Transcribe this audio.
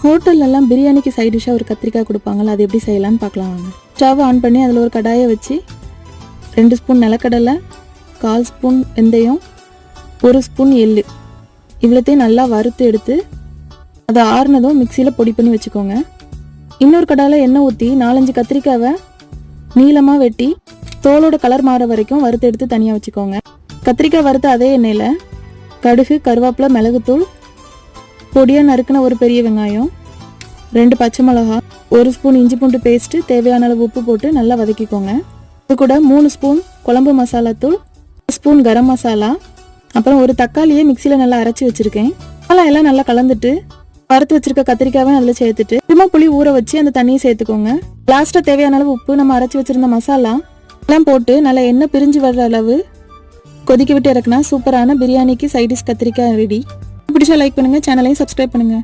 ஹோட்டல்லலாம் பிரியாணிக்கு சைட் டிஷ்ஷாக ஒரு கத்திரிக்காய் கொடுப்பாங்கள்ல, அது எப்படி செய்யலான்னு பார்க்கலாம் வாங்க. ஸ்டவ் ஆன் பண்ணி அதில் ஒரு கடாயை வச்சு 2 ஸ்பூன் நிலக்கடலை, 1/4 ஸ்பூன் வெந்தயம், 1 ஸ்பூன் எள்ளு இவ்வளோத்தையும் நல்லா வறுத்து எடுத்து அதை ஆறுனதும் மிக்சியில் பொடி பண்ணி வச்சுக்கோங்க. இன்னொரு கடாயில் எண்ணெய் ஊற்றி 4-5 கத்திரிக்காவை நீளமாக வெட்டி தோலோட கலர் மாற வரைக்கும் வறுத்து எடுத்து தனியாக வச்சுக்கோங்க. கத்திரிக்காய் வறுத்த அதே எண்ணெயில் கடுகு, கருவேப்பிலை, மிளகுத்தூள், பொடியாக நறுக்கின ஒரு பெரிய வெங்காயம், 2 பச்சை மிளகா, 1 ஸ்பூன் இஞ்சி பூண்டு பேஸ்ட்டு, தேவையான அளவு உப்பு போட்டு நல்லா வதக்கிக்கோங்க. இது கூட 3 ஸ்பூன் குழம்பு மசாலா தூள், 1 ஸ்பூன் கரம் மசாலா, அப்புறம் ஒரு தக்காளியை மிக்சியில் நல்லா அரைச்சி வச்சுருக்கேன். மசாலா எல்லாம் நல்லா கலந்துட்டு வறுத்து வச்சிருக்க கத்திரிக்காவை அதில் சேர்த்துட்டு திரும்ப புளி ஊற வச்சு அந்த தண்ணியை சேர்த்துக்கோங்க. லாஸ்ட்டாக தேவையான அளவு உப்பு, நம்ம அரைச்சி வச்சுருந்த மசாலா எல்லாம் போட்டு நல்லா எண்ணெய் பிரிஞ்சு வர்ற அளவு கொதிக்க விட்டு இறக்குனா சூப்பரான பிரியாணிக்கு சைடிஷ் கத்திரிக்காய் ரெடி. பிடிச்சா லைக் பண்ணுங்கள், சேனலையும் சப்ஸ்கிரைப் பண்ணுங்கள்.